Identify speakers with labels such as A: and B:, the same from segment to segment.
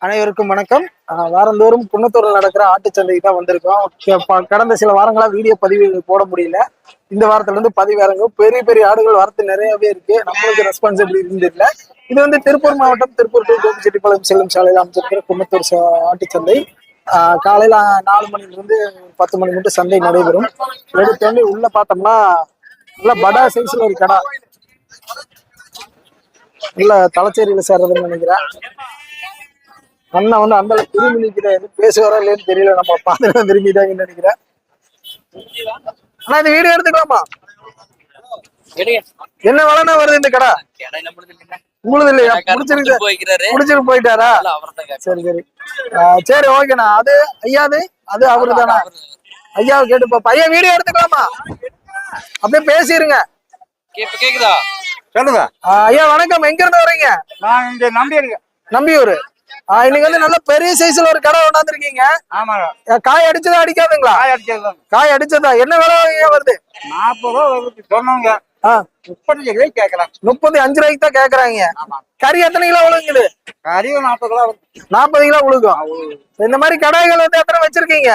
A: அனைவருக்கும் வணக்கம். வாரந்தோறும் குன்னத்தூரில் நடக்கிற ஆட்டுச்சந்தைக்கு தான் வந்திருக்கோம். கடந்த சில வாரங்களா வீடியோ பதிவு போட முடியல. இந்த வாரத்துல இருந்து பதிவு இறங்கும். பெரிய பெரிய ஆடுகள் வரத்து நிறையவே இருக்கு. நம்மளுக்கு ரெஸ்பான்சிபிலிட்டி இல்லை. இது வந்து திருப்பூர் மாவட்டம் திருப்பூர் டு கோபிச்செட்டிப்பாளையம் செல்லும் சாலையில் அமைச்சிருக்கிற குன்னத்தூர் ஆட்டுச்சந்தை. காலையில 4 மணிலிருந்து 10 மணி மட்டும் சந்தை நடைபெறும். எடுத்தோடனே உள்ள பார்த்தோம்னா நல்ல படா சைஸ்ல ஒரு கடை, நல்ல தலைச்சேரியில சேர்றதுன்னு நினைக்கிறேன். அண்ணன் வந்து அந்த திரும்பி நிற்கிறாரு, பேசுவாரா இல்லைன்னு தெரியல. நம்ம பார்த்து திரும்பிட்டாங்கன்னு நினைக்கிறேன். ஆனா இந்த வீடியோ எடுத்துக்கலாமா? என்ன வளனா வருது இந்த கடை? உங்களுக்கு இல்லையா? முடிச்சிட்டு போயிட்டாரா? சரி சரி சரி ஓகேண்ணா. அது ஐயாது அது அவரு தானா? ஐயாவை கேட்டு பாப்பா. ஐயா வீடியோ எடுத்துக்கலாமா? அப்படியே பேசிருங்க.
B: கேக்குதா? சொல்லுங்க.
A: ஐயா வணக்கம். எங்க இருந்து வரீங்க?
B: நான் இங்க
A: நம்பியூர். இன்னைக்கு வந்து நல்ல பெரிய சைஸ்ல ஒரு கடை கொண்டாந்துருக்கீங்க.
B: ஆமாங்க.
A: காய் அடிச்சதா அடிக்காதுங்களா? காய் அடிச்சதா. என்ன விலை வருது?
B: 40 ரூபா வருது சொன்னாங்க. 35 ரூபாய்க்கு கேட்கலாம்.
A: 35 ரூபாய்க்கு தான் கேக்குறாங்க. கறி எத்தனை கிலோ விழுங்குது?
B: கறி 40 கிலோ.
A: 40 கிலோ விழுகும். இந்த மாதிரி கடைகள் வந்து எத்தனை வச்சிருக்கீங்க?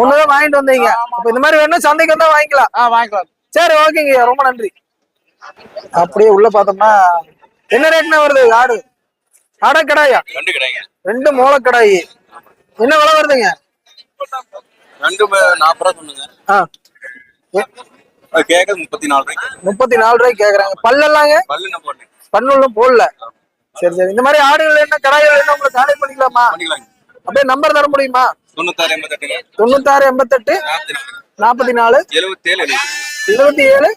B: ஒண்ணுதான்
A: வாங்கிட்டு வந்தீங்க. இந்த மாதிரி வேணும் சந்தைக்கு வந்தா வாங்கிக்கலாம்.
B: வாங்கிக்கலாம்.
A: சரி ஓகேங்க, ரொம்ப நன்றி. அப்படியே உள்ள பார்த்தோம்னா என்ன ரேட்னா வருது ஆடு? ஆடா கடாயா? ரெண்டு மூளை கடாயி. என்ன விலை வருதுங்க?
B: 40 சொன்னுங்க. 34
A: ரூபாய்க்கு கேக்குறாங்க. பல்லெல்லாங்க? பல்லுள்ள போடல. சரி சரி. இந்த மாதிரி ஆடுகள் என்ன கடாய்கள் என்ன உங்களுக்கு கான்டாக்ட் பண்ணிக்கலாமா? அப்படியே நம்பர் தர முடியுமா? 96 88 44 77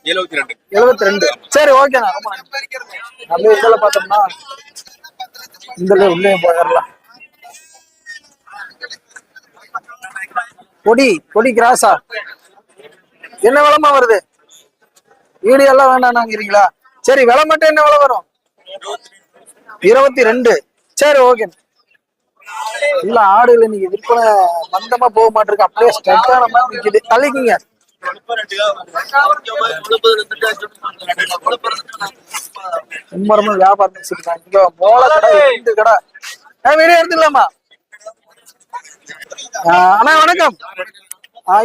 A: 72. சரி ஓகேண்ணா, ரொம்ப நன்றி. அப்படியே உள்ள பார்த்தோம்னா இந்த உள்ளே போயிடலாம். கொடி கிராஸா என்ன விலைமா வருது? வீடியோ எல்லாம் வேண்டாம்னாங்கிறீங்களா? சரி, விலை மட்டும் என்ன விலை வரும்? 22. சரி ஓகே. இல்ல ஆடுகள் இன்னைக்கு விற்பனை மந்தமா போக மாட்டிருக்கு. அப்படியே ஸ்ட்ரெட்டான மாதிரி நிக்குது. தள்ளிக்குங்க. வியாபாரம் இங்க மோள கடை, 2 கடை. வீடியோ எடுத்துக்கலாமா? அண்ணா வணக்கம்.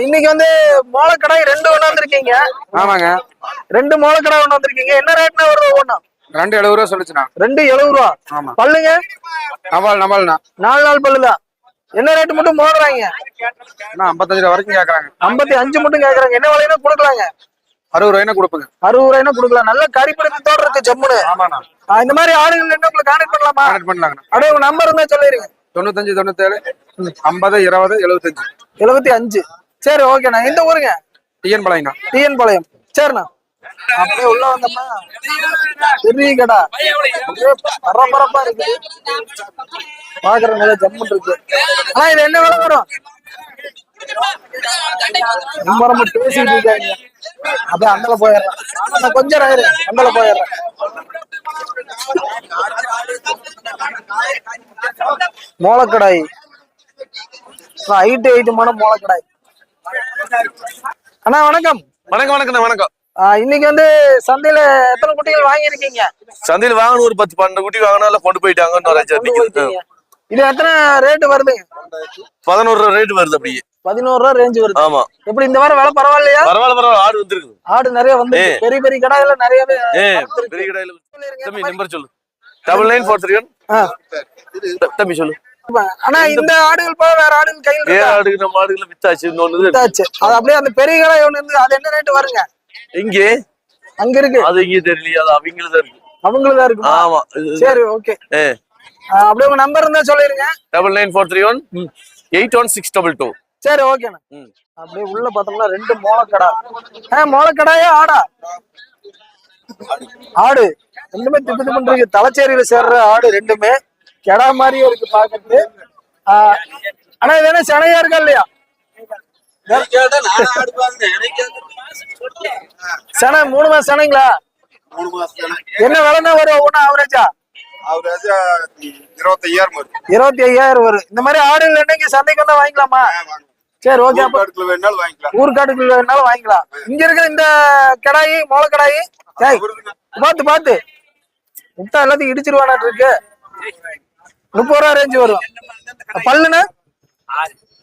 A: இன்னைக்கு வந்து மோளக்கடை 2 கொண்டாந்துருக்கீங்க.
B: ஆமாங்க.
A: 2 மோளக்கடை கொண்டாந்துருக்கீங்க. என்ன ரேட்னா வருது ஒவ்வொன்னா?
B: 270 ரூபா சொல்லுச்சுண்ணா.
A: 270 ரூபா.
B: ஆமா.
A: பல்லுங்க?
B: நவால்ண்ணா.
A: 4 நாள் பல்லுதான். என்ன ரேட்டு மட்டும் மோதுறாங்க?
B: 55 ரூபா வரைக்கும் கேக்குறாங்க.
A: 55 மட்டும் கேக்குறாங்க. என்ன விலைன்னா கொடுக்கலாங்க?
B: 60 ரூபாய்னா கொடுப்பேங்க.
A: 60 ரூபாய்னா கொடுக்கலாம். நல்ல கறிப்பிடித்தோட இருக்கு ஜம்முன்னு.
B: ஆமாண்ணா.
A: இந்த மாதிரி ஆடுகள் என்ன உங்களுக்கு கான்டாக்ட் பண்ணலாமா?
B: கான்டாக்ட் பண்ணலாங்க.
A: அப்படியே உங்க நம்பர் இருந்தா சொல்லிருங்க.
B: 95 97 50 20 75
A: 75. சரி ஓகேண்ணா. எந்த ஊருங்க?
B: டிஎன்
A: பாளையம். சரிண்ணா. அப்படியே உள்ள வந்தோம்னா பெரிய கடை பரபரப்பா இருக்கு. பாக்குற நல்ல ஜம்முன் இருக்கு. ஆனா இது என்ன விலை வரும்? ரொம்ப பேசிட்டு இருக்காங்க. அப்படியே அந்தல போயிடுறேன். கொஞ்சம் அந்தல போயிடுறேன். மோளக்கடாய் ஐட்டமான மோளக்கடாய். அண்ணா வணக்கம்.
B: வணக்கம்.
A: இன்னைக்கு வந்து சந்தையில எத்தனை குட்டிகள் வாங்கிருக்கீங்க?
B: சந்தையில வாங்கணும் ஒரு 10-12 குட்டி வாங்கினால கொண்டு போயிட்டாங்க.
A: இது எத்தனை ரேட் வருது?
B: 11 ரூபா ரேட் வருது. அப்படியே
A: 11 ரூபா ரேஞ்ச் வருது.
B: ஆமா.
A: எப்படி இந்த வாரம் விலை பரவாயில்லையா?
B: பரவாயில்ல. ஆடு வந்துருக்கு.
A: ஆடு நிறைய வந்து பெரிய பெரிய கடாயில நிறையவே.
B: பெரிய கடாயில தம்பி நம்பர் சொல்லு. 9941. தம்பி சொல்லு.
A: ஆனா இந்த ஆடுகள் போக வேற ஆடுகள் கையில
B: வேற ஆடுகள் நம்ம ஆடுகளை வித்தாச்சு.
A: அது அப்படியே அந்த பெரிய கடை ஒண்ணு இருந்து. அது என்ன ரேட் வருங்க?
B: இங்கே
A: அங்க இருக்கு.
B: அது இங்கே தெரியலையா? அது அவங்களுதான் இருக்கு.
A: அவங்களுதான் இருக்கு.
B: ஆமா.
A: சரி ஓகே. அப்படியே உங்க நம்பர் இருந்தா சொல்லிருங்க.
B: 99431 81622.
A: சரி ஓகேண்ணா. அப்படியே உள்ள பார்த்தோம்னா 2 மோளக்கடா. மோளக்கடாயா ஆடா? ஆடு ரெண்டுமே திப்பு பண்றீங்க. தலைச்சேரியில சேர்ற ஆடு ரெண்டுமே கெடா மாதிரியே இருக்கு பாக்குறது. ஆனா இது என்ன சனையா இருக்கா இல்லையா? சனை 3 மாசம் சனைங்களா? என்ன விலைன்னா வரும் ஒண்ணு ஆவரேஜா? 25,000 வரும். இந்த மாதிரி ஆடுகள் என்னங்க சந்தைக்கு வந்தா வாங்கிக்கலாமா? சரி ஓகே.
B: ஊர்காட்டுக்குள்ள வேணாலும் வாங்கிக்கலாம்.
A: ஊர்காட்டுக்குள்ள வேணாலும் வாங்கிக்கலாம். இங்க இருக்கிற இந்த கடாயி மோளக்கடாயி பாத்து விட்டா எல்லாத்தையும் இடிச்சிருவானாட்டு இருக்கு. 30 ரூபா ரேஞ்சு வரும். பல்லுண்ணா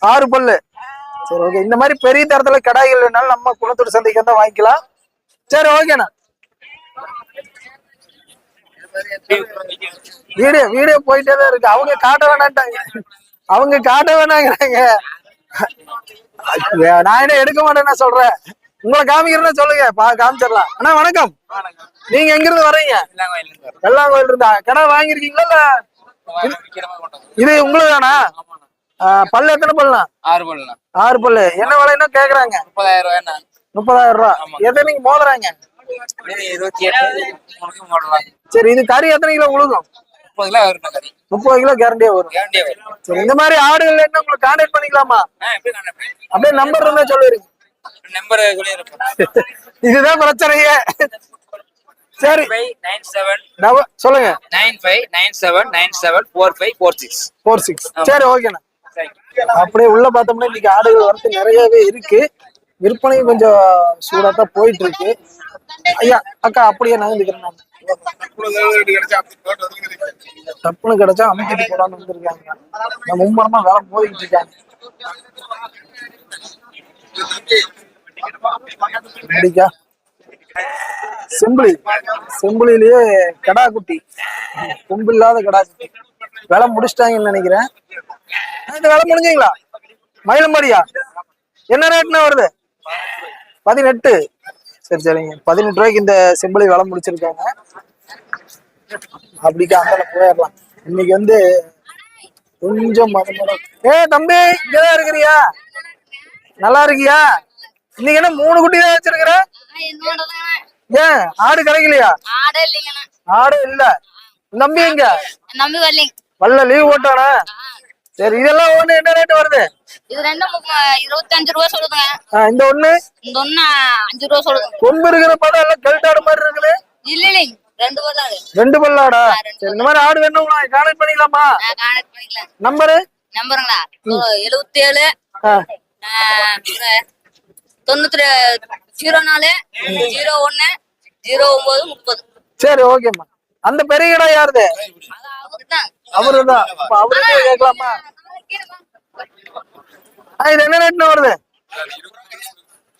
A: 6 பல்லு. சரி ஓகே. இந்த மாதிரி பெரிய தரத்துல கடாய்கள் வேணாலும் நம்ம குளத்தூர் சந்தைக்கு வந்தா வாங்கிக்கலாம். சரி ஓகேண்ணா. வீடியோ போயிட்டே தான் இருக்கு. அவங்க காட்ட வேணான்ட்டாங்க. நான் என்ன எடுக்க மாட்டேன்னு சொல்றேன். உங்களை காமிக்கிறேன்னு சொல்லுங்க, காமிச்சிடலாம். அண்ணா வணக்கம். நீங்க எங்க இருந்து வர்றீங்க? வெள்ளாங்கோயில் இருந்தா. கடை வாங்கிருக்கீங்களா இல்ல இது உங்களுக்கு தானா? பல்லு எத்தனை பல்லுண்ணா?
C: 6 பல்லுண்ணா.
A: 6 பல்லு. என்ன விலைன்னு கேக்குறாங்க?
C: 30,000 ரூபாய்ண்ணா.
A: 30,000 ரூபா. எத்தனை நீங்க மோதுறாங்க?
C: 28 போடலாம்.
A: சரி, இது கறி எத்தனை கிலோ உழுகும்?
C: 30 கிலோ வரும் கறி.
A: 30 கிலோ கேரண்டியா வரும். சரி, இந்த மாதிரி ஆடுகள் என்ன உங்களுக்கு கான்டாக்ட் பண்ணிக்கலாமா? அப்படியே நம்பர் இருந்தா சொல்லுறீங்க.
C: நம்பர் சொல்லிருப்பேன்.
A: இதுதான் பிரச்சனையே. சரி
C: 9597
A: சொல்லுங்க.
C: 9597974546.
A: சரி ஓகேண்ணா. அப்படியே உள்ள பார்த்தோம்னா இன்னைக்கு ஆடுகள் வரத்து நிறையவே இருக்கு. விற்பனையும் கொஞ்சம் சூடாத்தான் போயிட்டு இருக்கு. ஐயா அக்கா அப்படியே நகர்ந்துக்கிறேன். நான் தப்புன்னு கிடைச்சா அமைக்கிட்டு போடான்னு வந்திருக்காங்க. நான் மும்மரமா வேலை போயிட்டு இருக்காங்க. ரெடிக்கா? செம்பிளிலேயே கடா குட்டி, கொம்பு இல்லாத கடா குட்டி வேலை முடிச்சிட்டாங்கன்னு நினைக்கிறேன். இந்த வேலை முடிஞ்சீங்களா? மயிலம்பாடியா? என்ன ரேட்னா வருது? 18. சரி சரிங்க. 18 ரூபாய்க்கு இந்த செம்பிளி வேலை முடிச்சிருக்காங்க. அப்படிக்கா அந்தால போயிடலாம். இன்னைக்கு வந்து கொஞ்சம் தம்பி இங்கதான் இருக்கிறியா? நல்லா இருக்கியா? இன்னைக்கு என்ன 3 குட்டி தான் வச்சிருக்கிற? ஏன் ஆடு கிடைக்கலையா? ஆடு இல்ல. நம்பி எங்க? வல்ல லீவ் போட்டானா? சரி, இதெல்லாம் ஒண்ணு என்ன ரேட் வருது?
D: இது ரெண்டும் 25 ரூபா சொல்லுங்க.
A: இந்த ஒண்ணு
D: 5 ரூபா சொல்லுங்க.
A: கொம்பு இருக்கிற படம் எல்லாம் கெல்டாடு மாதிரி இருக்குது.
D: இல்ல ரெண்டு பல்லாடு.
A: 2 பல்லாடா? சரி, இந்த மாதிரி ஆடு வேணும் கான்டாக்ட் பண்ணிக்கலாமா?
D: கான்டாக்ட் பண்ணிக்கலாம்.
A: நம்பருங்களா?
D: 77 93 04 01 09 30. சரி
A: ஓகேம்மா. அந்த பெரிய கடை யாருது? அவருதான். அவருக்கே கேட்கலாமா? இது என்ன ரேட்னு வருது?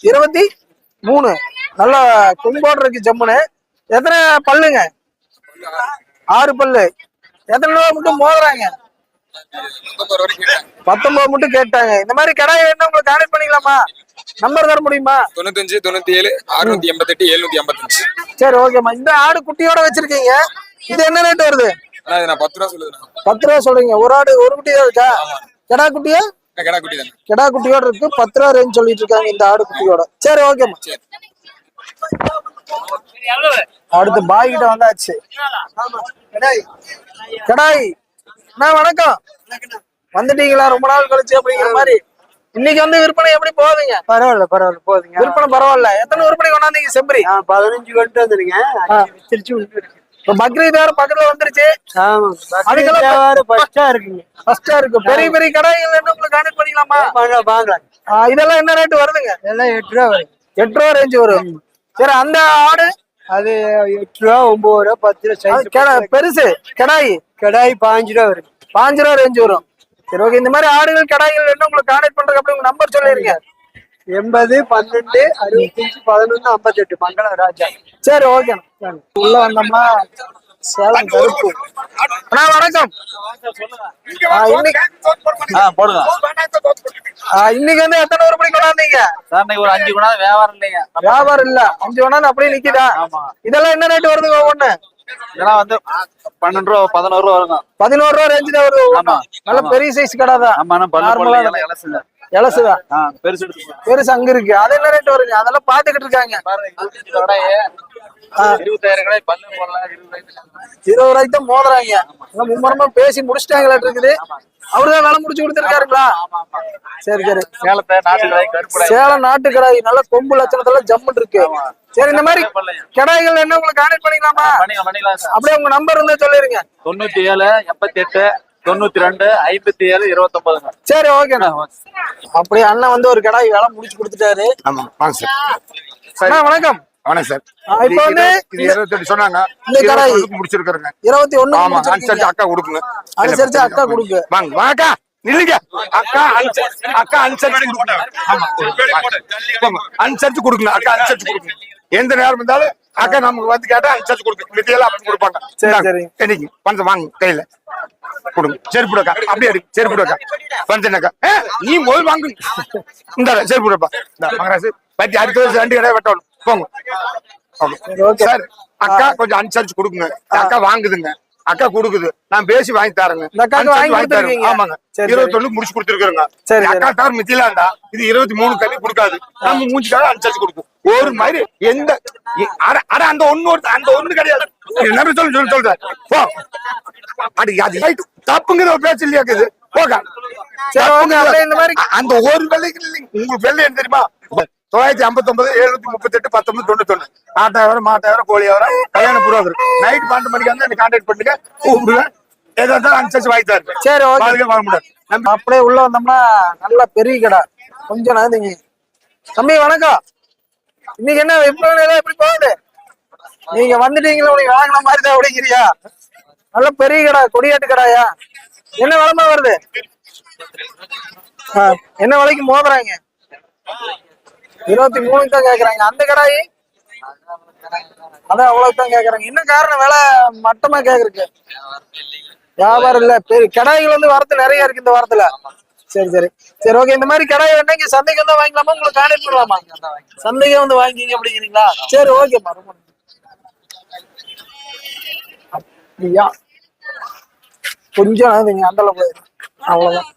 A: 23. நல்ல கொம்போடு இருக்கு ஜம்முன்னு. எத்தனை பல்லுங்க? 6 பல்லு. எத்தனை ரூபா மட்டும் மோதுறாங்க? 19 மட்டும் கேட்டாங்க. இந்த மாதிரி கடை வேணும் உங்களுக்கு கான்டாக்ட் பண்ணிக்கலாமா? நம்பர் தர முடியுமா?
E: 95 97 688 755.
A: சரி ஓகேம்மா. இந்த ஆடு குட்டியோட வச்சிருக்கீங்க. இது என்ன ரேட் வருது?
E: நான் 10 ரூபா சொல்லுறேன்.
A: 10 ரூபா சொல்றீங்க. ஒரு ஆடு ஒரு குட்டி தான் இருக்கா? கெடா குட்டியா?
E: கடா குட்டி தான்.
A: கெடா குட்டியோட இருக்கு. 10 ரூபா ரேஞ்ச் சொல்லிட்டு இருக்காங்க இந்த ஆடு குட்டியோட. சரி ஓகேம்மா. அடுத்து பாய் கிட்ட வந்தாச்சு. கடாய் வணக்கம். வந்துட்டீங்களா? ரொம்ப நாள் கழிச்சு அப்படிங்கிற மாதிரி. இன்னைக்கு வந்து விற்பனை எப்படி போகுதுங்க?
F: பரவாயில்ல போகுதுங்க.
A: விற்பனை பரவாயில்ல. எத்தனை விற்பனை கொண்டாந்தீங்க செம்பரி?
F: 15 கொண்டு வந்துருங்க.
A: இப்ப பக்ரீத் வேற பக்கத்துல வந்துருச்சு.
F: ஃபர்ஸ்டா
A: இருக்கு. பெரிய பெரிய கடாய்கள் என்ன உங்களுக்கு கான்டாக்ட் பண்ணிக்கலாமா?
F: வாங்கலாம்.
A: இதெல்லாம் என்ன ரேட் வருதுங்க?
F: எல்லாம் 8 ரூபா வரும்.
A: 8 ரூபா ரேஞ்ச் வரும். சரி, அந்த ஆடு
F: அது 8 ரூபா 9 ரூபா 10 ரூபா.
A: பெருசு கடாய்
F: 5 ரூபா வரும்.
A: 5 ரூபா ரேஞ்ச் வரும். சரி ஓகே. இந்த மாதிரி ஆடுகள் கடாய்கள் என்ன உங்களுக்கு கான்டாக்ட் பண்றதுக்கு அப்படி உங்க நம்பர் சொல்லிருங்க.
F: 80 12 65 11 58 மங்களம் ராஜா.
A: சரி ஓகே. உள்ள வந்தோம்னா சேலம் கருப்பு. அண்ணா வணக்கம். இன்னைக்கு வந்து எத்தனை உருப்படி கொண்டாந்தீங்க?
C: ஒரு 5 குணா வியாபாரம் இல்லைங்க.
A: வியாபாரம் இல்ல. 5 கொண்டாந்து அப்படியே நிக்குதா? இதெல்லாம் என்ன ரேட் வருது ஒவ்வொன்னு?
C: இதெல்லாம் வந்து 12 ரூபா 11 ரூபா வருங்க.
A: 11 ரூபா ரேஞ்ச் தான் வருது. நல்ல பெரிய சைஸ் கடை தான். இலசுதான். பெருசு அங்க இருக்கு. அது என்ன ரேட் வருங்க? அதெல்லாம் பாத்துக்கிட்டு இருக்காங்க. 20 ரூபாய்க்கு தான் மோதுறாங்க. மும்மரமா பேசி முடிச்சிட்டாங்களா இருக்குது. அவருதான் வேலை முடிச்சு கொடுத்துருக்காருங்களா? சரி சரி. சேலம் நாட்டு கடாய் நல்ல கொம்பு லட்சணத்துல ஜம்முன்னு இருக்கு. சரி, இந்த மாதிரி கடாய்கள் என்ன உங்களுக்கு கான்டாக்ட் பண்ணிக்கலாமா? அப்படியே உங்க நம்பர் இருந்தா சொல்லிருங்க.
C: 97 88 92 57 29.
A: சரி ஓகேண்ணா. அப்படியே அண்ணன் வந்து ஒரு கடாய் வேலை முடிச்சு கொடுத்துட்டாரு. வணக்கம்.
G: வணக்கம் சார்.
A: இப்ப வந்து
G: இது 28 சொன்னாங்க.
A: இந்த கடாய்
G: 21 முடிச்சிருக்காருங்க.
A: 21
G: ஆமா, அனுசரிச்சு அக்கா கொடுக்குங்க.
A: அனுசரிச்சு அக்கா கொடுக்கு.
G: வாங்க வாக்கா நில்லுங்க. அக்கா அனுசரிச்சு கொடுக்குங்க. ஆமா, போங்க. அனுசரிச்சு கொடுக்குங்க. அக்கா அனுசரிச்சு கொடுக்குங்க. எந்த நேரம் இருந்தாலும் அக்கா நமக்கு வந்து கேட்டா அனுசரிச்சு கொடுக்குங்க. மித்தியெல்லாம் அப்படி கொடுப்பாங்க.
A: சரி.
G: என்னைக்கு பணத்தை வாங்க கையில கொடுங்க. செருப்புடக்கா அப்படியே எடுங்க. செருப்புடக்கா பஞ்சனக்கா நீ போய் வாங்க. இந்த செருப்புடப்பா மகராசு பத்தி அடுத்த வருஷம் 2 கடை வெட்டணும். போங்க. சார் அக்கா கொஞ்சம் அனுசரிச்சு கொடுக்குங்க. அக்கா வாங்குதுங்க. அக்கா கொடுக்குது. நான் பேசி வாங்கி தரேங்க. வாங்கி தரேன். ஆமாங்க. 21 முடிச்சு கொடுத்துருக்காங்க. அக்கா தவிர மித்திலாண்டா இது 23 கல்வி கொடுக்காது. நம்ம மூஞ்சிக்காக அனுசரிச்சு கொடுக்கும். ஒரு மாதிரி எந்த அந்த ஒண்ணு கிடையாது. என்ன சொல்றேன் போ. அது தப்புங்கிற ஒரு பேச்சு இல்லையாக்குது. போக அந்த ஒரு வெள்ளைக்கு உங்களுக்கு வெள்ளை என்ன தெரியுமா? 959 738 19 91 ஆட்டாயிரம் மாட்டாயிரம் கோழியாயிரம் கல்யாண புரோகர் நைட் 12 மணிக்கு வந்து என்ன கான்டாக்ட் பண்ணுங்க. கூப்பிடுவேன். ஏதாவது அனுசரிச்சு வாங்கி தரேன்.
A: சரி,
G: வாங்க முடியாது.
A: அப்படியே உள்ள வந்தோம்னா நல்ல பெரிய கடை. கொஞ்சம் நகர்ந்தீங்க. தம்பி வணக்கம். இன்னைக்கு என்ன விற்பனை எப்படி போகுது? நீங்க வந்துட்டீங்களா? உனக்கு வாங்கின மாதிரி தான் அப்படிங்கிறியா? நல்ல பெரிய கடை, கொடியாட்டு கடாயா? என்ன விலைமா வருது? என்ன விலைக்கு மோதுறாங்க? 23 தான் கேக்குறாங்க. அந்த கடாயி அதான் அவ்வளவுதான் கேக்குறாங்க. என்ன காரணம்? விலை மட்டமா கேக்குறதுக்கு வியாபாரம் இல்ல. பெரிய கடாய்கள் வந்து வரத்து நிறைய இருக்கு இந்த வாரத்துல. சரி ஓகே. இந்த மாதிரி கடாய் வேணா இங்க சந்தைக்கு வந்து வாங்கிக்கலாமா? உங்களுக்கு கான்டாக்ட் பண்ணலாமா? சந்தைக்கு வந்து வாங்கிங்க அப்படிங்கிறீங்களா? சரி ஓகேப்பா. அப்படியா கொஞ்சம் நீங்க அந்த அளவுக்கு அவ்வளவுதான்.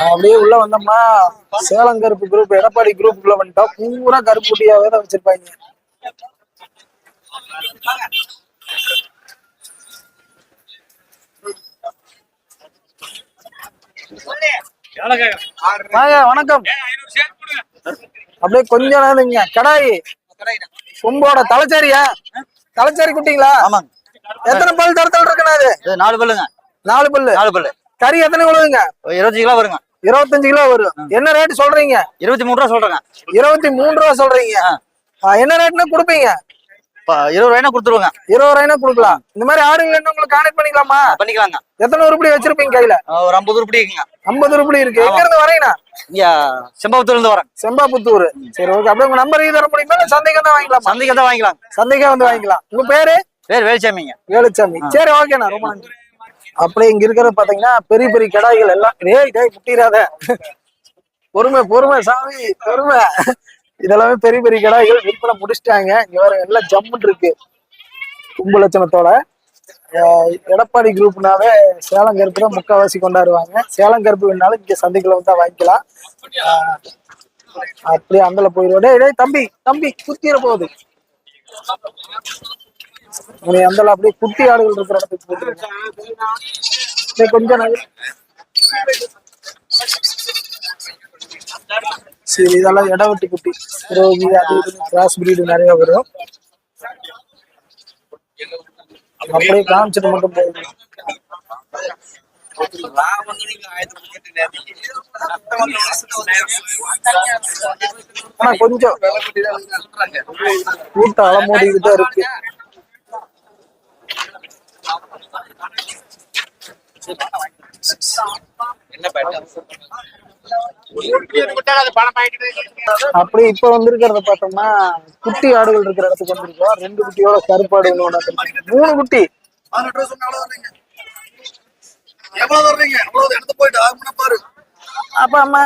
A: அப்படியே உள்ள வந்தோம்னா சேலம் கருப்பு குரூப், எடப்பாடி குரூப்புக்குள்ள வந்துட்டோம். பூரா கருப்புட்டியாவே தான் வச்சிருப்பாங்க. வணக்கம். அப்படியே கொஞ்சம் நேரங்க. கடாய் கொம்போட தலைச்சாரியா? தலைச்சாரி குட்டிங்களா?
C: ஆமாங்க.
A: எத்தனை பல் தரத்தல் இருக்குண்ணா? அது
C: 4 பல்லுங்க.
A: 4 பல்லு. கறி எத்தனை கிலோங்க?
C: 25 கிலோ வருங்க.
A: 25 கிலோ வரும். என்ன ரேட் சொல்றீங்க?
C: 23 ரூபா சொல்றேங்க.
A: 23 ரூபா சொல்றீங்க. என்ன ரேட்னா கொடுப்பீங்க?
C: 20 ரூபாய்னா கொடுத்துருவாங்க.
A: 20 ரூபாய்னா கொடுக்கலாம். இந்த மாதிரி ஆடுகள் என்ன உங்களுக்கு கான்டாக்ட் பண்ணிக்கலாமா?
C: பண்ணிக்கலாங்க.
A: எத்தனை உருப்படி வச்சிருப்பீங்க கையில?
C: ஒரு 50 உருப்படி இருக்குங்க.
A: 50 உருப்படி இருக்கு. எங்க இருந்து வரீங்கண்ணா?
C: இங்க செம்பாபுத்தூர்ல இருந்து வரேன்.
A: செம்பாபுத்தூர். சரி ஓகே. அப்படியே உங்க நம்பர் தர முடியுமா? இல்ல சந்தைக்கு தான் வாங்கிக்கலாம்?
C: சந்தைக்கு தான் வாங்கிக்கலாம்.
A: சந்தைக்கே வந்து வாங்கிக்கலாம். உங்க பேரு?
C: வேலுச்சாமிங்க.
A: வேலுச்சாமி. சரி ஓகேண்ணா, ரொம்ப நன்றி. அப்படியே இங்க இருக்கிறது பாத்தீங்கன்னா பெரிய பெரிய கடாய்கள் எல்லாம். முட்டிராத. பொறுமை சாமி, பொறுமை. இதெல்லாமே பெரிய பெரிய கடாய்கள் விற்பனை முடிச்சிட்டாங்க. இங்க வேற எல்லாம் ஜம்முன்னு இருக்கு கும்பு லட்சணத்தோட. எடப்பாடி குரூப்னாவே சேலம் கருப்பு தான் முக்கால்வாசி கொண்டாடுவாங்க. சேலம் கருப்பு வேணாலும் இங்க சந்தைக்குள்ள வந்து வாங்கிக்கலாம். அப்படியே அந்தல போயிடுவோம். தம்பி குத்திர போகுது. அந்தல அப்படியே குட்டி ஆடுகள் இருக்கிற இடத்துக்கு போயிட்டு கொஞ்சம் சரி. இதெல்லாம் இடவெட்டி குட்டி, ரோகி, அது கிராஸ் பிரீடு நிறைய வரும். அப்படியே காமிச்சிட்டு மட்டும் போகுது. ஆனா கொஞ்சம் கூட்டம் அலமோடிக்கிட்டு தான் இருக்கு. அப்படி இப்ப வந்திருக்கிறத பார்த்தோம்னா குட்டி ஆடுகள் இருக்கிற இடத்துக்கு வந்திருக்கோம். 2 குட்டியோட கருப்பாடு 3 குட்டி. அப்ப அம்மா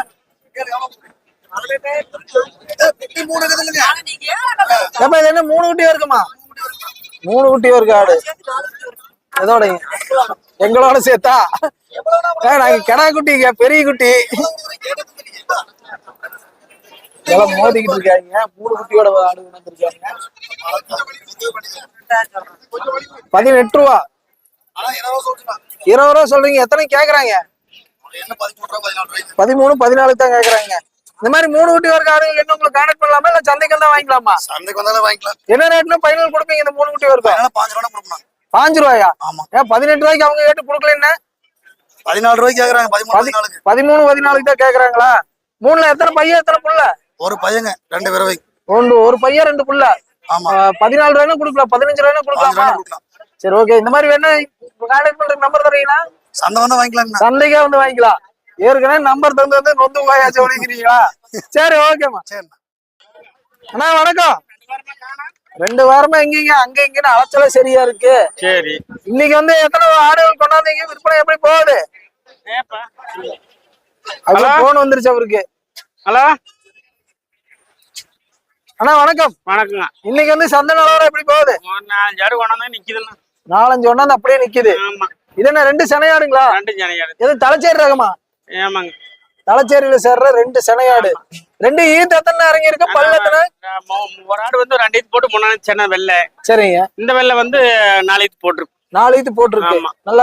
A: 3 குட்டியா இருக்குமா? 3 குட்டியா இருக்கு ஆடு. எதோட எங்களோட சேர்த்தா? நாங்க கிடா குட்டிங்க, பெரிய குட்டி எல்லாம் மோதிக்கிட்டு இருக்காங்க. 3 குட்டியோட ஆடு வந்திருக்காங்க. 18 ரூபா. 20 ரூபா சொல்றீங்க. எத்தனை கேக்குறாங்க? 13 14 தான் கேக்குறாங்க. இந்த மாதிரி 3 குட்டி வரைக்கும் ஆடுகள் என்ன உங்களுக்கு கான்டாக்ட் பண்ணலாமா? இல்ல சந்தைக்கு வந்தா வாங்கிக்கலாமா?
E: சந்தைக்கு வந்தாலும் வாங்கிக்கலாம்.
A: என்ன ரேட்னு ஃபைனல் கொடுப்பீங்க? இந்த 3 குட்டி வரைக்கும்
E: 5 ரூபா கொடுக்கணும்.
A: 5 ரூபாயா? ஏன் 18 ரூபாய்க்கு அவங்க கேட்டு கொடுக்கல? என்ன
E: 14 ரூபாய்க்கு கேக்குறாங்க. 13
A: 14 தான் கேக்குறாங்களா? 3ல எத்தனை பையன் எத்தனை புள்ள?
E: ஒரு பையங்க 2 விரவை.
A: ஒரு பையன் 2 புள்ள.
E: ஆமா
A: 14 ரூபாய்னா கொடுக்கலாம், 15 ரூபாய்னா கொடுக்கலாமா?
E: கொடுக்கலாம்.
A: சரி ஓகே. இந்த மாதிரி வேணா கான்டாக்ட் பண்ற நம்பர் தரீங்களா?
E: சந்தை வந்து வாங்கிக்கலாங்கண்ணா.
A: சந்தைக்கே வந்து வாங்கிக்கலாம். ஏற்கனவே நம்பர் தந்து வந்து நொந்து வாயாச்சும் ஒழிக்கிறீங்களா? சரி ஓகேம்மா.
E: சரிண்ணா.
A: அண்ணா வணக்கம். 2 வாரமா எங்கீங்க அங்க இங்கன்னு அலைச்சல சரியா இருக்கு.
C: சரி.
A: இன்னைக்கு வந்து எத்தனை ஆடுகள் கொண்டாந்தீங்க? விற்பனை எப்படி போகுது? அது போன் வந்துருச்சு அவருக்கு.
C: ஹலோ
A: அண்ணா வணக்கம்.
C: வணக்கங்க.
A: இன்னைக்கு வந்து சந்தை நிலவரம் எப்படி போகுது?
C: 4 ஆடு கொண்டாந்து நிக்குதுண்ணா.
A: 4-5 ஒண்ணாந்து அப்படியே நிக்குது.
C: ஆமா.
A: இது என்ன 2 செனையாடுங்களா?
C: 2 ஜனையாடு.
A: எது தலைச்சேரி ரகமா?
C: ஏமாங்க.
A: தலைச்சேரியில சேர்ற 2 செனையாடு. 2 ஈத்து எத்தனை இறங்கி இருக்கு? பல்லு எத்தனை?
C: ஒரு ஆடு வந்து 2 ஈத்து போட்டு 3 சென்னை வெள்ளை.
A: சரிங்க.
C: இந்த வெள்ளை வந்து 4 ஈத்து போட்டிருக்கு.
A: 4 ஈத்து போட்டிருக்கு.
C: ஆமா.
A: நல்ல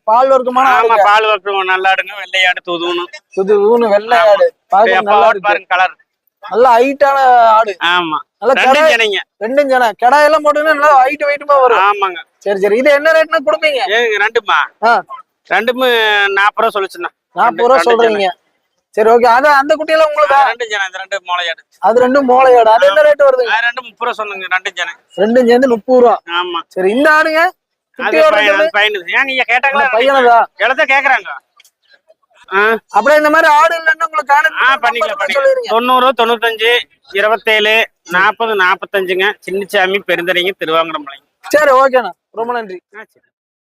A: பால் வர்க்கமான
C: ஆமா பால் வர்க்கம் நல்லாடுங்க. வெள்ளையாடு துதுணும்.
A: துதுன்னு வெள்ளையாடு பாக்க நல்லா இருக்கு.
C: பாருங்க கலர்.
A: நல்ல ஹைட்டான ஆடு.
C: ஆமா.
A: நல்ல
C: 2 ஜனைங்க.
A: 2 ஜனை. கடாய் எல்லாம் போட்டுன்னா நல்லா ஹைட் வெயிட்டுமா வரும்.
C: ஆமாங்க.
A: சரி சரி. இது என்ன ரேட்னா கொடுப்பீங்க?
C: ஏங்க 2மா? 2ம் 40 ரூபா சொல்லுச்சுண்ணா.
A: 40 ரூபா சொல்றீங்க. சரி ஓகே. அது அந்த குட்டியெல்லாம் உங்களுக்கு
C: 2 ஜனை. இந்த 2 மோளையாடு.
A: அது 2 மோளையாடு. அது என்ன ரேட் வருது?
C: 2 30 ரூபா சொன்னீங்க. 2 ஜனை.
A: 2 சேர்ந்து 30 ரூபா.
C: ஆமா.
A: சரி இந்த ஆடுங்க குட்டியோட
C: பையனு. ஏன் நீங்க கேட்டாங்களா?
A: பையனதா
C: எவ்வளவு கேக்குறாங்க?
A: அப்படியே இந்த மாதிரி ஆடு இல்லைன்னா உங்களுக்கு
C: பண்ணிக்கலாம் பண்ணிக்கலாம். 90 95 27 40 45ங்க. சின்னசாமி பெருந்தரைங்க திருவாங்கடம்.
A: சரி ஓகேண்ணா. ரொம்ப நன்றி.
C: சரி.